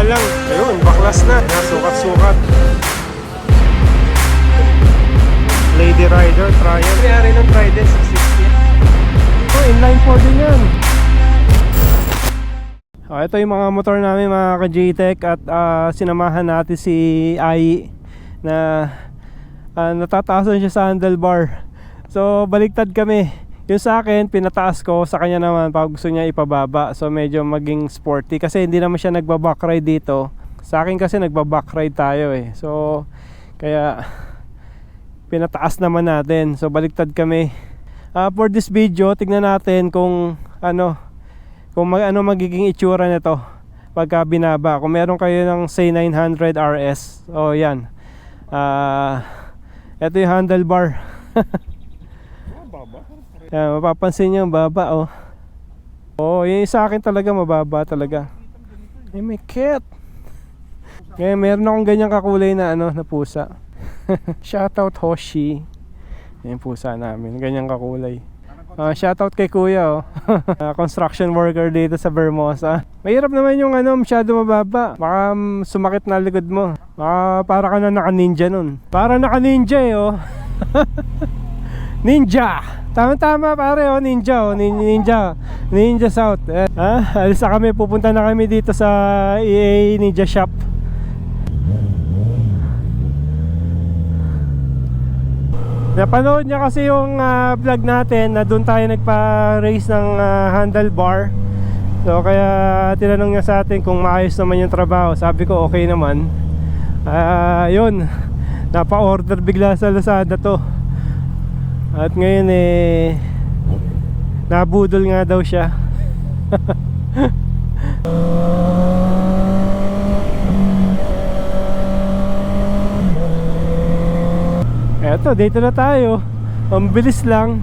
lang. Ayun, baklas na. Sukat-sukat. Lady Rider, Triumph. May-ari ng Trident 660. Oh, inline 4 din yan. Ito yung mga motor namin mga ka-JTech. At sinamahan natin si Ai na natataasan siya sa handlebar. So baliktad kami. Yung sa akin pinataas ko, sa kanya naman pag gusto niya ipababa. So medyo maging sporty kasi hindi naman siya nagba-backride dito. Sa akin kasi nagba-backride tayo eh. So kaya pinataas naman natin. So baliktad kami. For this video, tignan natin kung ano magiging itsura nito pagka binaba. Kung meron kayo ng say 900 RS. Oh yan. Ito yung handlebar. Yan, mapapansin nyo yung baba oh. Oh, yung sa akin talaga mababa talaga. May cat. Ngayon meron akong ganyang kakulay na na pusa. Shoutout Hoshi. Yan pusa namin, ganyang kakulay. Shoutout kay kuya oh. Construction worker dito sa Vermosa. Mahirap naman yung masyado mababa. Baka sumakit na likod mo. Baka para ka na naka-ninja nun. Para naka-ninja eh oh. Ninja! Tama-tama pare oh, ninja oh. Ninja South. Alis na kami, pupunta na kami dito sa EA Ninja Shop. Napanood niya kasi yung vlog natin na doon tayo nagpa-race ng handlebar. So kaya tinanong niya sa atin kung maayos naman yung trabaho. Sabi ko okay naman. Yun, napa-order bigla sa Lazada to. At ngayon nabudol nga daw siya. Eto, dito na tayo. Ang bilis lang.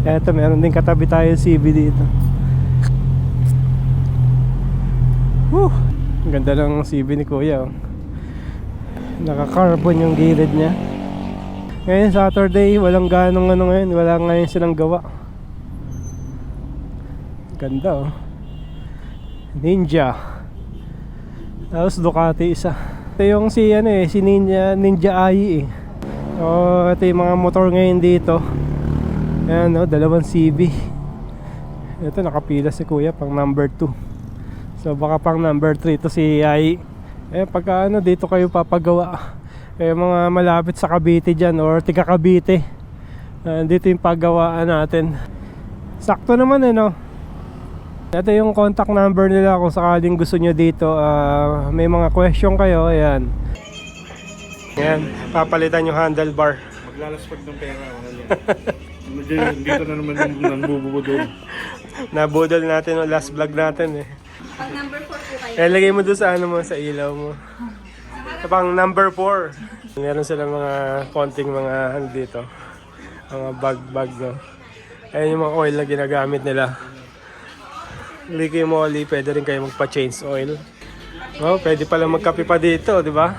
Eto, meron din katabi tayo CB dito. Ang ganda ng CB ni kuya oh. Naka-carbon yung gilid niya. Ngayon Saturday, walang ganong ngayon. Wala ngayon silang gawa. Ganda oh. Ninja. Tapos Ducati isa. Ito yung si Ninja Ai eh. So ito yung mga motor ngayon dito. Ayan oh, dalawang CB. Ito nakapila si kuya pang number 2. So baka pang number 3 to si Ai. Pagka dito kayo papagawa. Mga malapit sa Cavite dyan or tiga Cavite. Dito yung paggawaan natin. Sakto naman no. Ito yung contact number nila kung sakaling gusto nyo dito. May mga question kayo. Ayan. Ayan, papalitan yung handlebar. Maglalaspag ng pera. Dito na naman yung nambubudol. Nabudol natin yung last vlog natin eh. Pag number 4 po kayo. Lagay mo doon sa sa ilaw mo. Pang number 4. Meron sila mga konting mga dito. Mga bag no. Ayun yung mga oil na ginagamit nila. Liquid moly, pwede rin kayo magpa-change oil. Oh, pwede pala magkape pa dito, di ba?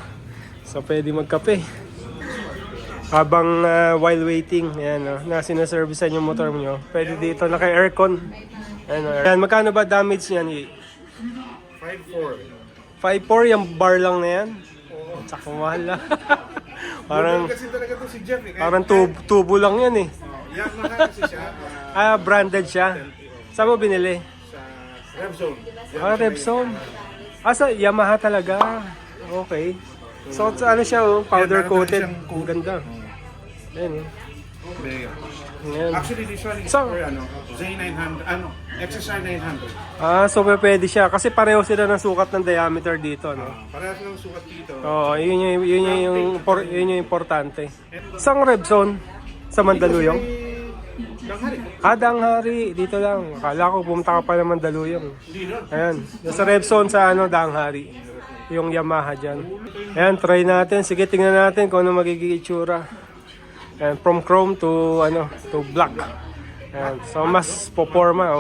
So pwede magkape. Habang while waiting, ayan na sinaservicean yung motor mo, pwede dito naka-aircon. Ayan, magkano ba damage niyan? 5.4. 5.4 yung bar lang na yan? Oo. Tsaka mahal lang. Parang kasi talaga to si Jeff eh. Parang tubo lang yan eh. Yamaha kasi siya. Branded siya. Saan mo binili? Sa Repsol. Repsol. Sa Yamaha talaga. Okay. So siya powder coated. Ang ganda. Ayan Ayan. Actually this one is So- for Z900, XSR 900. So pwede siya. Kasi pareho sila ng sukat ng diameter dito, no? Parehas lang sukat dito. Oo, yun yung importante. Sang Repson? Sa Mandaluyong? Danghari. Danghari. Dito lang. Akala ko pumunta ka pa ng Mandaluyong. Ayan. Sa Repson sa Danghari. Yung Yamaha dyan. Ayan, try natin. Sige, tingnan natin kung ano magiging itsura. And from chrome to to black. And so mas poporma,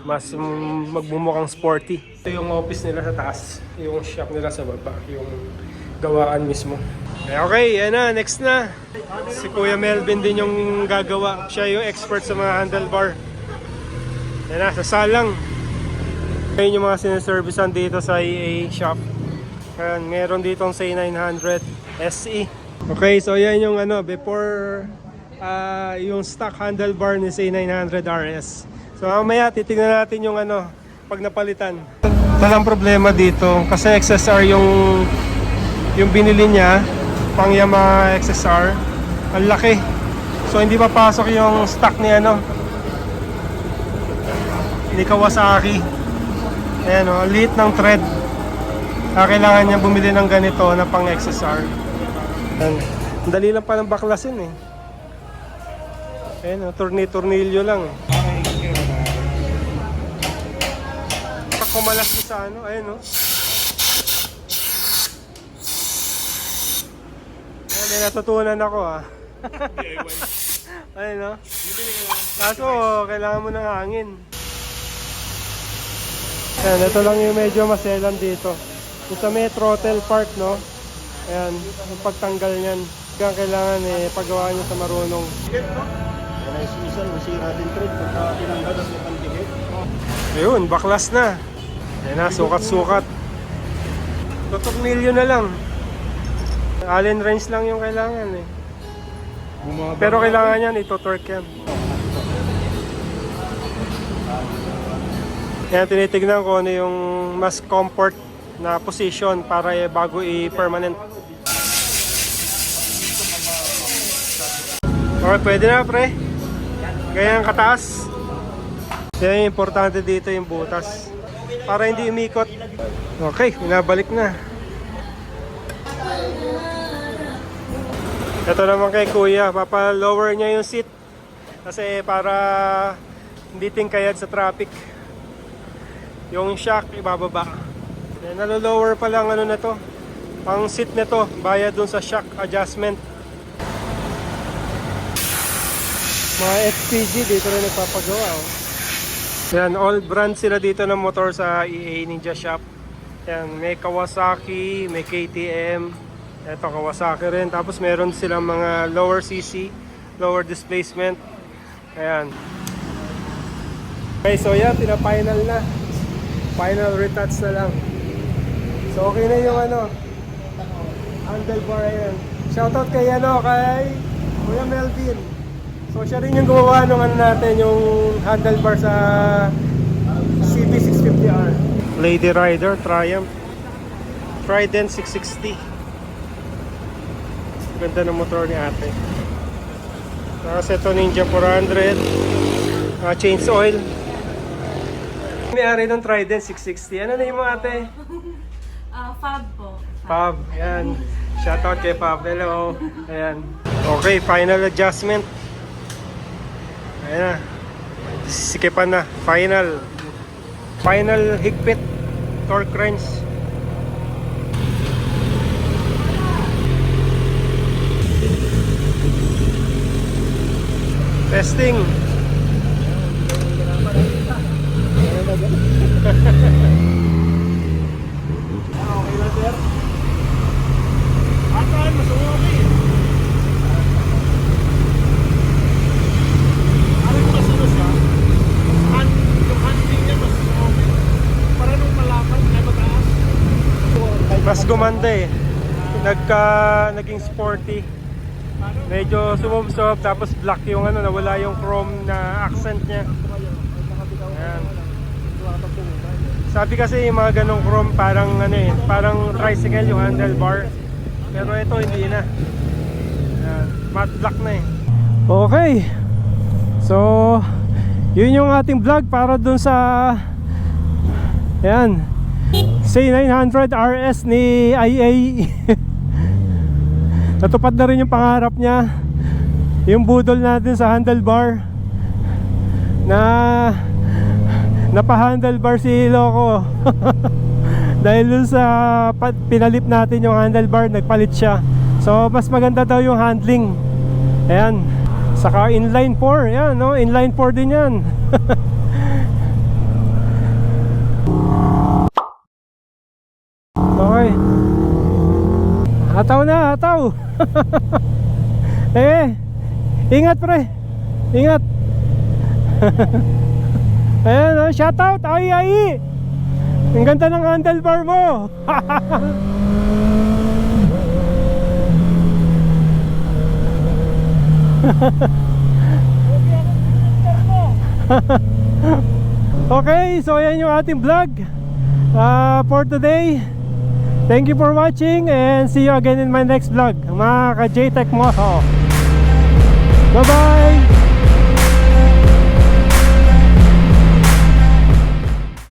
mas magmumukhang sporty. Ito yung office nila sa taas, yung shop nila sa baba, yung gawaan mismo. Okay, yan na, next na. Si Kuya Melvin din yung gagawa. Siya yung expert sa mga handlebar. Yan na, sasalang. Ngayon yung mga sinaservicean dito sa EA shop. Ayan, meron ditong C900 SE. Okay, so yan yung before yung stock handlebar ni C900 RS. So mamaya titignan natin yung pag napalitan. Ito lang problema dito kasi XSR yung binili niya, pang Yamaha XSR. Ang laki. So hindi papasok yung stock ni Kawasaki. Ayan o, liit ng thread. Kailangan niya bumili ng ganito na pang XSR. Ayan. Ang dali lang pa ng baklasin eh. Ayan o, tornilyo lang. Pag kumalas mo sa ayan o. Ayan, may natutunan ako Ayan o. Kaso, kailangan mo ng hangin. Ayan, ito lang yung medyo maselan dito. Yung sa may throttle part, no? Ayan, yung pagtanggal niyan. Kailangan paggawa niyo sa marunong. Ayun, baklas na. Ayan na, sukat-sukat. Tutornilyo na lang. Allen wrench lang yung kailangan Pero kailangan yan, ito-torque yan. Kaya tinitignan ko yung mas comfort na position para bago i-permanent. Okay, pwede na pre. Ganyan kataas. Kaya yung importante dito yung butas. Para hindi umikot. Okay, binabalik na. Ito naman kay Kuya, papa-lower niya yung seat. Kasi para hindi tingkayad sa traffic. Yung shock ibababa. Nalo-lower pa lang na to. Ang seat nito, bayad dun sa shock adjustment. Mga FPG dito na nagpapagawa Yan, all brand sila dito ng motor sa EA Ninja Shop. Yan, may Kawasaki, may KTM. Ito Kawasaki rin. Tapos meron silang mga lower CC, lower displacement. Ayan. Okay, so yan, pina-final na. Final retouch na lang. So okay na yung handlebar ayan. Shoutout kay kay Kuya Melvin. So siya rin yung gumawa nung natin yung handlebar sa CB650R. Lady Rider Triumph Trident 660. Ganda ng motor ni ate. Tapos ito Ninja 400 change oil. May-ari ng Trident 660. Ano na yung mga ate? Fab po. Fab, ayan. Shoutout kay Fab. Hello. Ayan. Okay, final adjustment. Ayan na. Sikipan na. Final. Final higpit. Torque wrench. Testing. Okay na sir? Atal, masuwagi. Ano yung masunod siya? Yung handling niya mas okay. Para nung malaman, ay mataas. Mas gumanda naging sporty. Medyo sumubsob, tapos black yung nawala yung chrome na accent niya. Ayan. Sabi kasi yung mga ganong chrome parang parang tricycle yung handlebar. Pero ito hindi na. Ayan, matte black na Okay. So, yun yung ating vlog para dun sa ayan, C900 RS ni IA. Natupad na rin yung pangarap niya. Yung budol natin sa handlebar na napa-handlebar si Loco. Dahil dun sa pinalip natin yung handlebar, nagpalit siya. So mas maganda daw yung handling Ayan. Saka inline 4. Ayan, no? Inline 4 din yan. Okay. Hataw na, hataw. Ingat pre. Ingat. Ayan, oh, shout out, ai. Ang ganda ng handlebar mo. Okay, so ayan yung ating vlog for today. Thank you for watching and see you again in my next vlog, mga ka-JTech Moto. Bye bye.